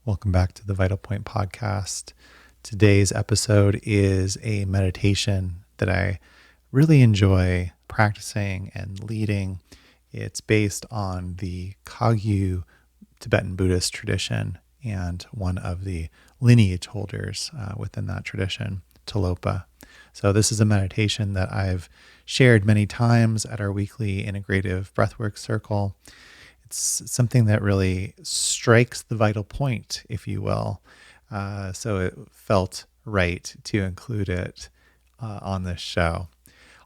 Welcome back to the Vital Point podcast. Today's episode is a meditation that I really enjoy practicing and leading. It's based on the Kagyu Tibetan Buddhist tradition and one of the lineage holders within that tradition, Tilopa. So this is a meditation that I've shared many times at our weekly integrative breathwork circle. It's something that really strikes the vital point, if you will. So it felt right to include it on this show.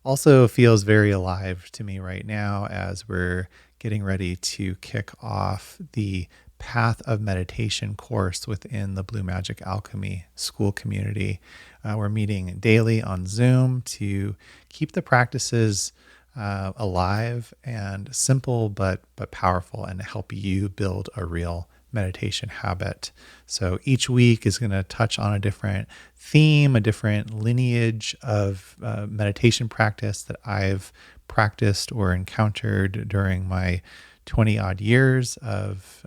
Also feels very alive to me right now as we're getting ready to kick off the Path of Meditation course within the Blue Magic Alchemy Skool community. We're meeting daily on Zoom to keep the practices alive and simple, but powerful, and help you build a real meditation habit. So each week is going to touch on a different theme, a different lineage of meditation practice that I've practiced or encountered during my 20 odd years of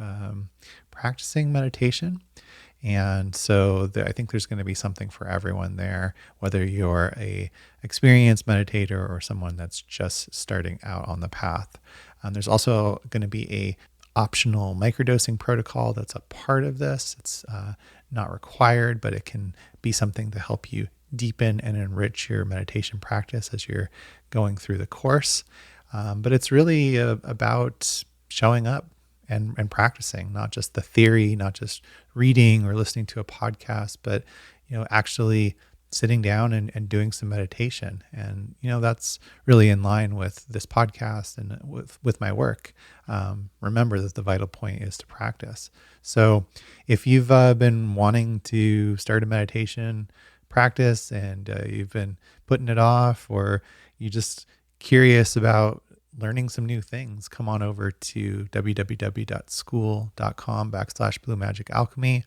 practicing meditation. And so I think there's going to be something for everyone there, whether you're a experienced meditator or someone that's just starting out on the path. There's also going to be a optional microdosing protocol that's a part of this. It's not required, but it can be something to help you deepen and enrich your meditation practice as you're going through the course. But it's really about showing up and practicing, not just the theory, not just reading or listening to a podcast, but, actually sitting down and doing some meditation. And, that's really in line with this podcast and with my work. Remember that the vital point is to practice. So if you've been wanting to start a meditation practice and you've been putting it off, or you just curious about learning some new things, come on over to www.skool.com/Blue Magic Alchemy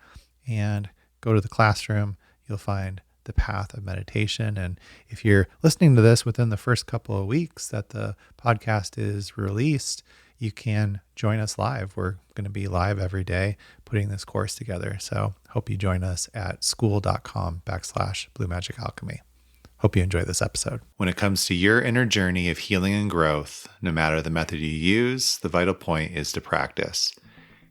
and go to the classroom. You'll find the Path of Meditation. And if you're listening to this within the first couple of weeks that the podcast is released, you can join us live. We're going to be live every day putting this course together. So hope you join us at skool.com/Blue Magic Alchemy. Hope you enjoy this episode. When it comes to your inner journey of healing and growth, no matter the method you use, the vital point is to practice.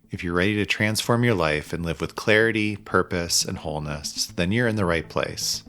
If you're ready to transform your life and live with clarity, purpose, and wholeness, then you're in the right place.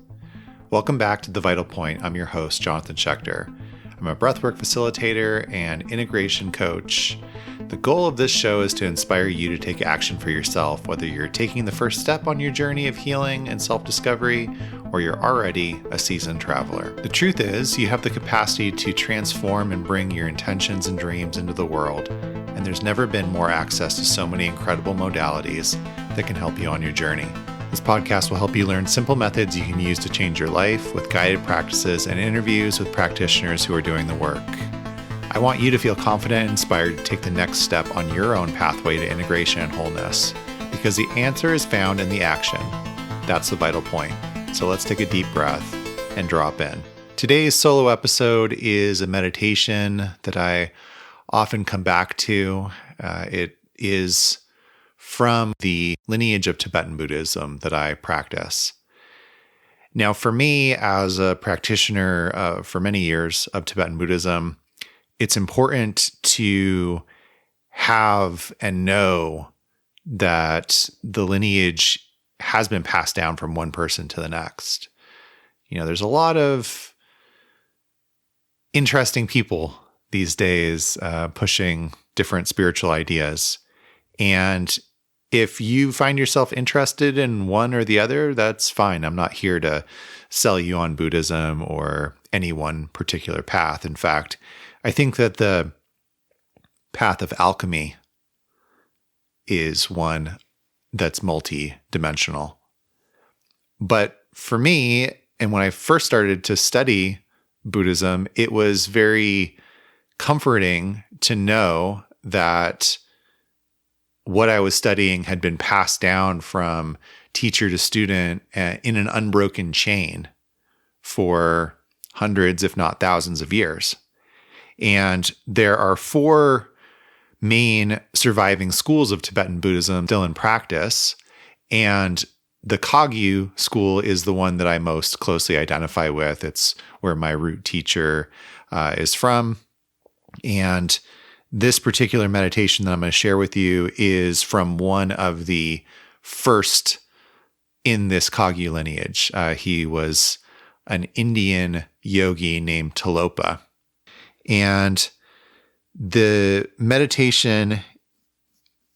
Welcome back to The Vital Point. I'm your host, Jonathan Schechter. I'm a breathwork facilitator and integration coach. The goal of this show is to inspire you to take action for yourself, whether you're taking the first step on your journey of healing and self-discovery, or you're already a seasoned traveler. The truth is, you have the capacity to transform and bring your intentions and dreams into the world, and there's never been more access to so many incredible modalities that can help you on your journey. This podcast will help you learn simple methods you can use to change your life with guided practices and interviews with practitioners who are doing the work. I want you to feel confident and inspired to take the next step on your own pathway to integration and wholeness, because the answer is found in the action. That's the vital point. So let's take a deep breath and drop in. Today's solo episode is a meditation that I often come back to. It is from the lineage of Tibetan Buddhism that I practice. Now, for me, as a practitioner for many years of Tibetan Buddhism, it's important to have and know that the lineage has been passed down from one person to the next. There's a lot of interesting people these days pushing different spiritual ideas. And if you find yourself interested in one or the other, that's fine. I'm not here to sell you on Buddhism or any one particular path. In fact, I think that the path of alchemy is one that's multi-dimensional. But for me, and when I first started to study Buddhism, it was very comforting to know that what I was studying had been passed down from teacher to student in an unbroken chain for hundreds, if not thousands of years. And there are 4 main surviving schools of Tibetan Buddhism still in practice. And the Kagyu school is the one that I most closely identify with. It's where my root teacher is from. And this particular meditation that I'm going to share with you is from one of the first in this Kagyu lineage. He was an Indian yogi named Tilopa. And the meditation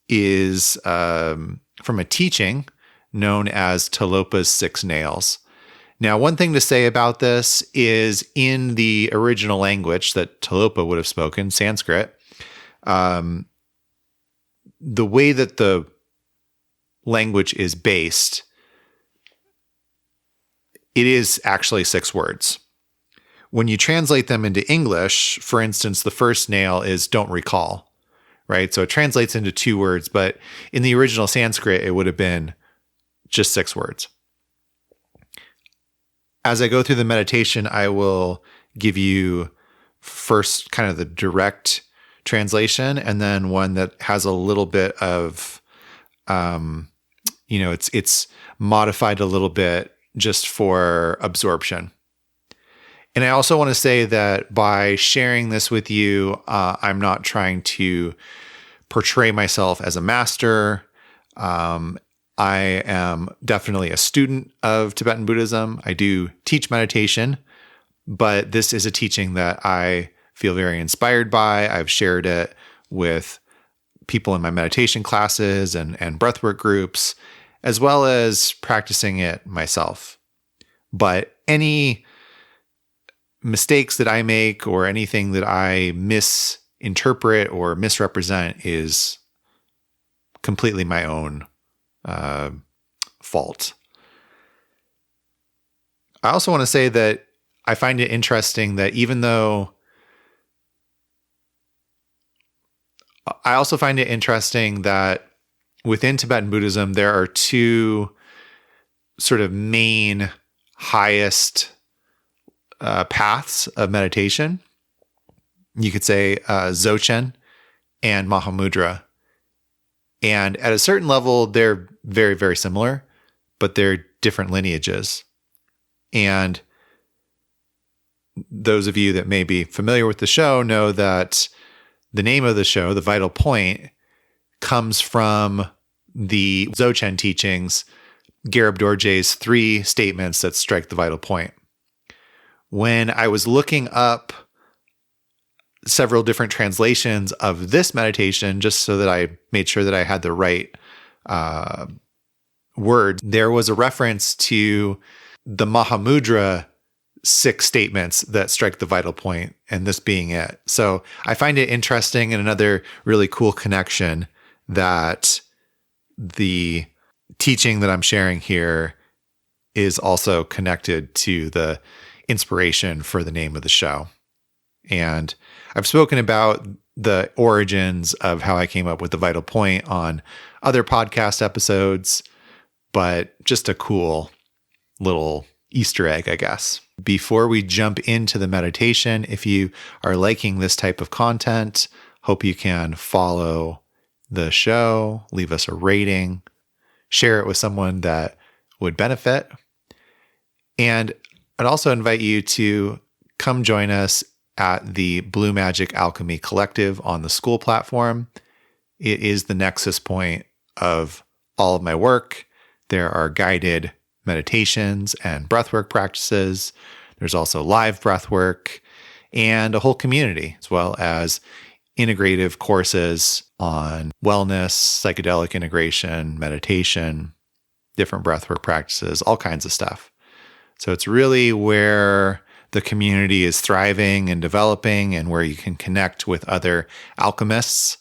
is from a teaching known as Tilopa's 6 Nails. Now, one thing to say about this is in the original language that Tilopa would have spoken, Sanskrit, the way that the language is based, it is actually 6 words. When you translate them into English, for instance, the first nail is don't recall, right? So it translates into 2 words, but in the original Sanskrit, it would have been just 6 words. As I go through the meditation, I will give you first kind of the direct translation and then one that has a little bit of, it's modified a little bit just for absorption. And I also want to say that by sharing this with you, I'm not trying to portray myself as a master. I am definitely a student of Tibetan Buddhism. I do teach meditation, but this is a teaching that I feel very inspired by. I've shared it with people in my meditation classes and breathwork groups, as well as practicing it myself. But any mistakes that I make or anything that I misinterpret or misrepresent is completely my own fault. I also want to say that I find it interesting that even though I also find it interesting that within Tibetan Buddhism, there are 2 sort of main highest paths of meditation. You could say Dzogchen and Mahamudra. And at a certain level, they're very, very similar, but they're different lineages. And those of you that may be familiar with the show know that the name of the show, The Vital Point, comes from the Dzogchen teachings, Garib Dorje's 3 statements that strike the vital point. When I was looking up several different translations of this meditation, just so that I made sure that I had the right word, there was a reference to the Mahamudra 6 statements that strike the vital point, and this being it. So I find it interesting and another really cool connection that the teaching that I'm sharing here is also connected to the inspiration for the name of the show. And I've spoken about the origins of how I came up with the vital point on other podcast episodes, but just a cool little Easter egg, I guess. Before we jump into the meditation, if you are liking this type of content, hope you can follow the show, leave us a rating, share it with someone that would benefit. And I'd also invite you to come join us at the Blue Magic Alchemy Collective on the Skool platform. It is the nexus point of all of my work. There are guided meditations and breathwork practices. There's also live breathwork and a whole community, as well as integrative courses on wellness, psychedelic integration, meditation, different breathwork practices, all kinds of stuff. So it's really where the community is thriving and developing and where you can connect with other alchemists.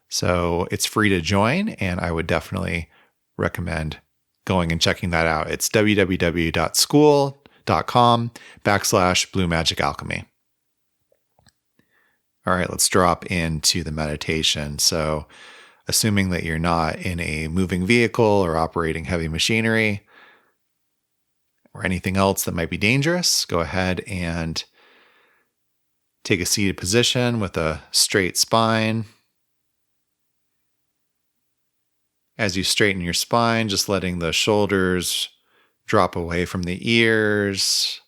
So it's free to join, and I would definitely recommend going and checking that out. It's www.skool.com/Blue Magic Alchemy. All right, let's drop into the meditation. So assuming that you're not in a moving vehicle or operating heavy machinery or anything else that might be dangerous, go ahead and take a seated position with a straight spine. As you straighten your spine, just letting the shoulders drop away from the ears.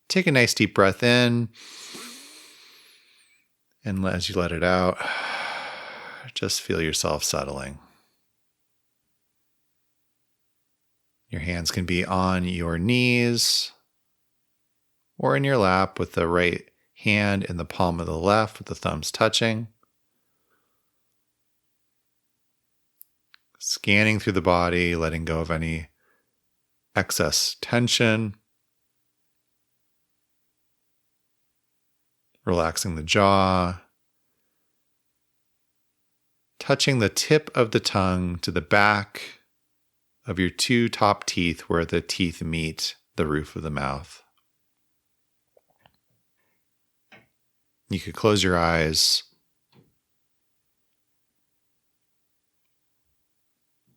Take a nice deep breath in. And as you let it out, just feel yourself settling. Your hands can be on your knees or in your lap with the right hand in the palm of the left with the thumbs touching. Scanning through the body, letting go of any excess tension. Relaxing the jaw. Touching the tip of the tongue to the back of your two top teeth where the teeth meet the roof of the mouth. You could close your eyes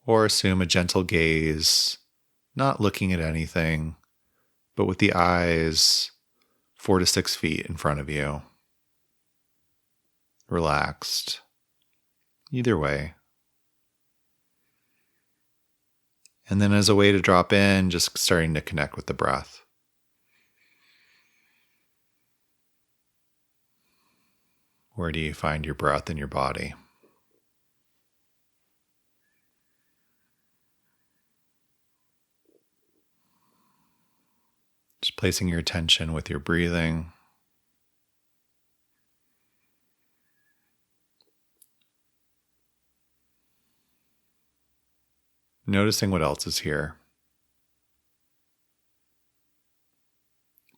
or assume a gentle gaze, not looking at anything, but with the eyes 4 to 6 feet in front of you. Relaxed. Either way. And then as a way to drop in, just starting to connect with the breath. Where do you find your breath in your body? Just placing your attention with your breathing. Noticing what else is here.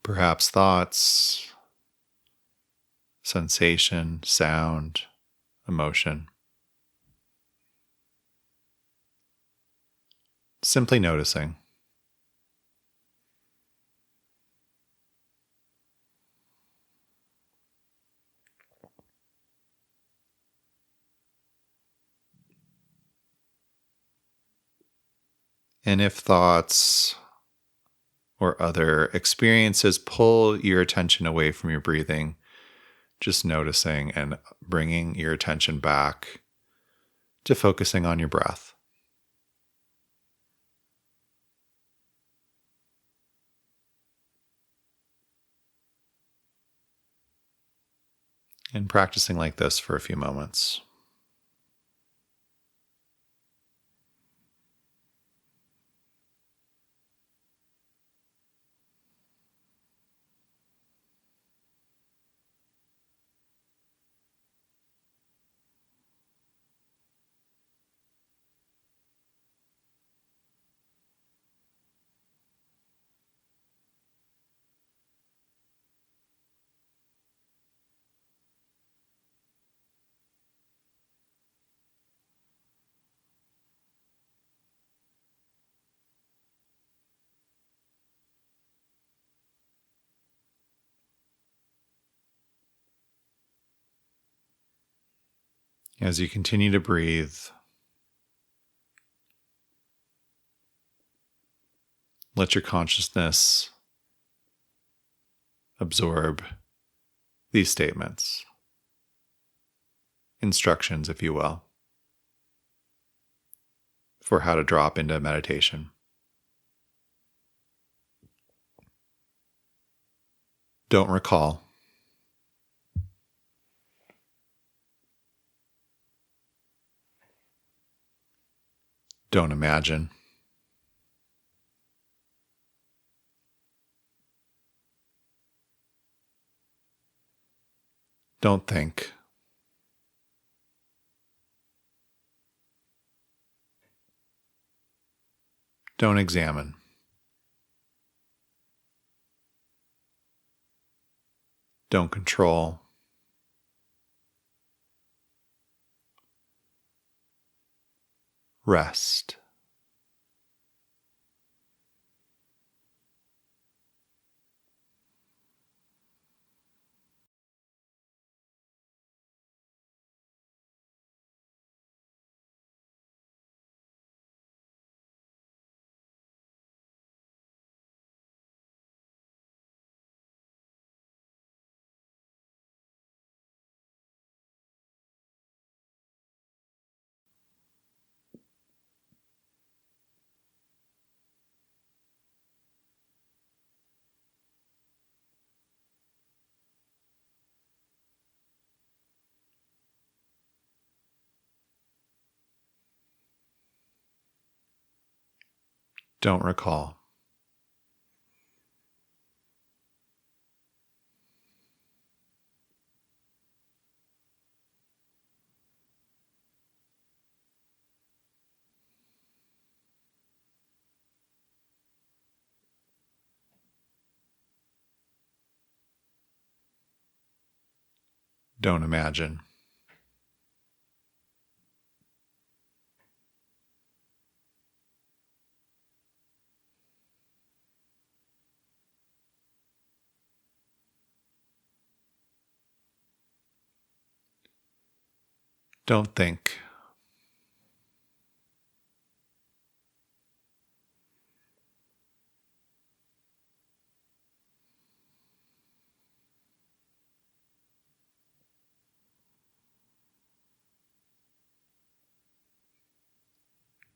Perhaps thoughts, sensation, sound, emotion. Simply noticing. And if thoughts or other experiences pull your attention away from your breathing, just noticing and bringing your attention back to focusing on your breath. And practicing like this for a few moments. As you continue to breathe, let your consciousness absorb these statements, instructions, if you will, for how to drop into meditation. Don't recall. Don't imagine. Don't think. Don't examine. Don't control. Rest. Don't recall. Don't imagine. Don't think.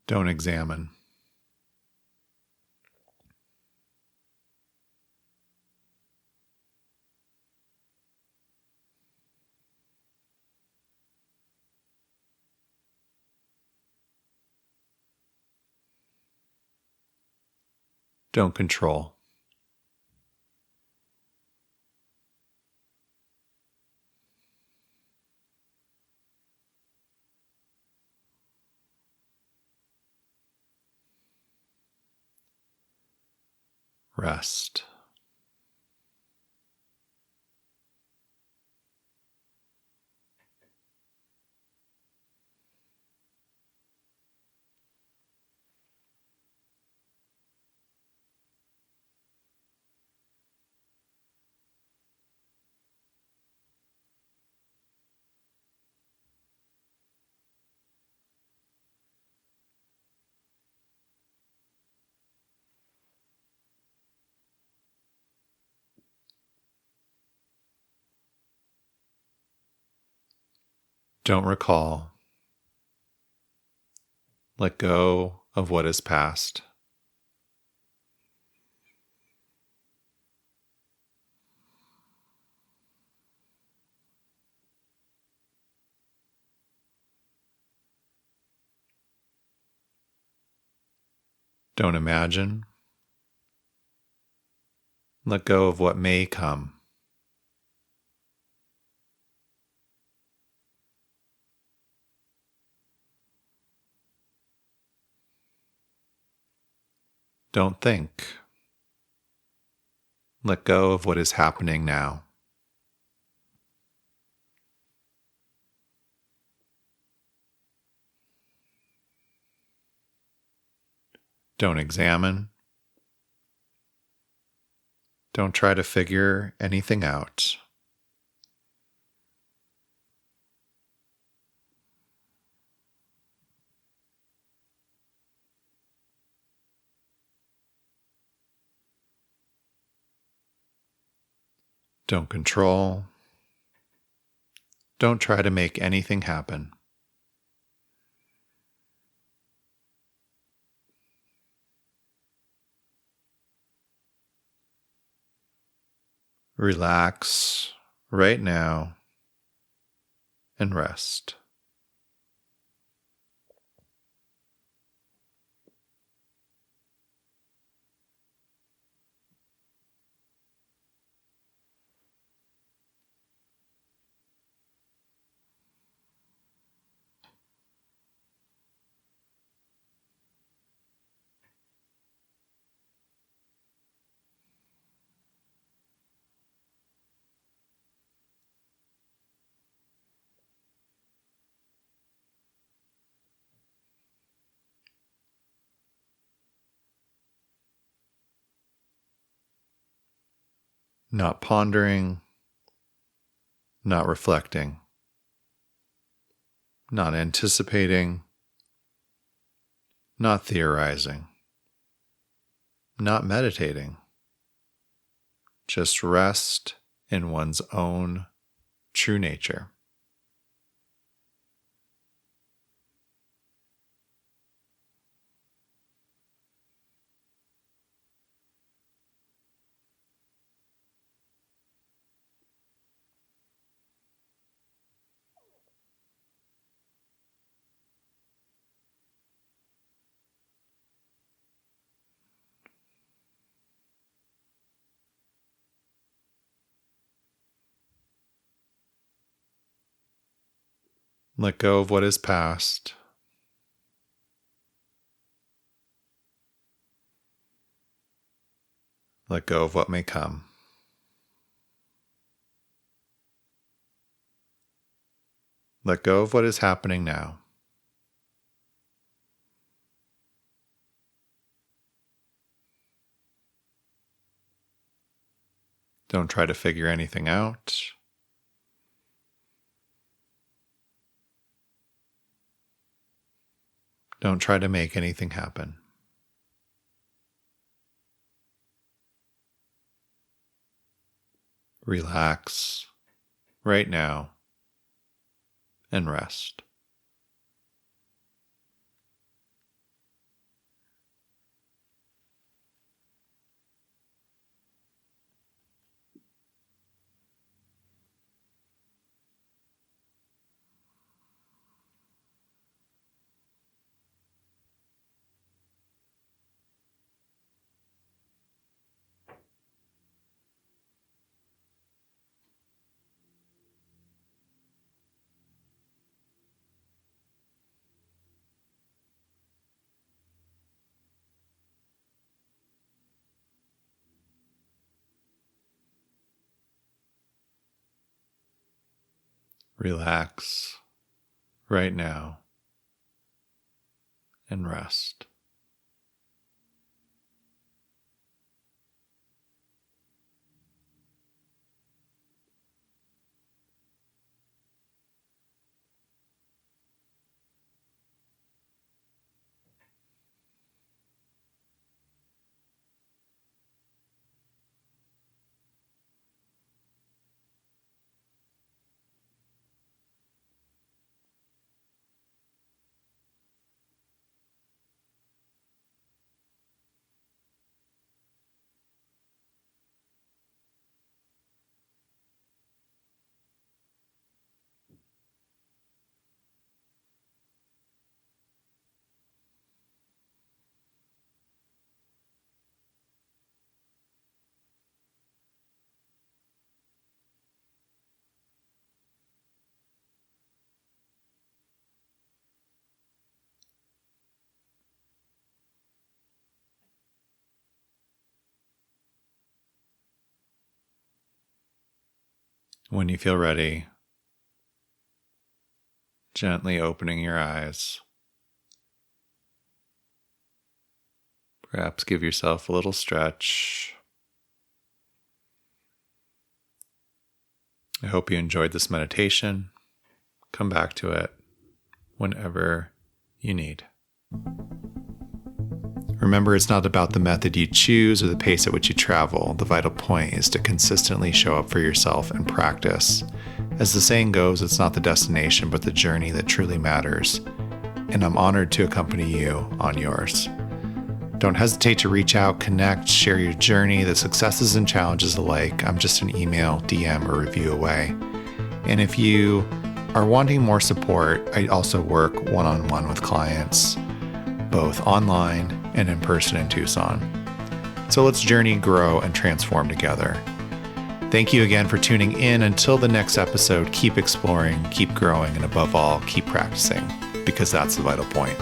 Don't examine. Don't control. Rest. Don't recall. Let go of what is past. Don't imagine. Let go of what may come. Don't think. Let go of what is happening now. Don't examine. Don't try to figure anything out. Don't control. Don't try to make anything happen. Relax right now and rest. Not pondering, not reflecting, not anticipating, not theorizing, not meditating. Just rest in one's own true nature. Let go of what is past. Let go of what may come. Let go of what is happening now. Don't try to figure anything out. Don't try to make anything happen. Relax right now and rest. Relax right now and rest. When you feel ready, gently opening your eyes. Perhaps give yourself a little stretch. I hope you enjoyed this meditation. Come back to it whenever you need. Remember, it's not about the method you choose or the pace at which you travel. The vital point is to consistently show up for yourself and practice. As the saying goes, it's not the destination, but the journey that truly matters. And I'm honored to accompany you on yours. Don't hesitate to reach out, connect, share your journey, the successes and challenges alike. I'm just an email, DM, or review away. And if you are wanting more support, I also work one-on-one with clients, both online and in person in Tucson. So let's journey, grow, and transform together. Thank you again for tuning in. Until the next episode, keep exploring, keep growing, and above all, keep practicing, because that's the vital point.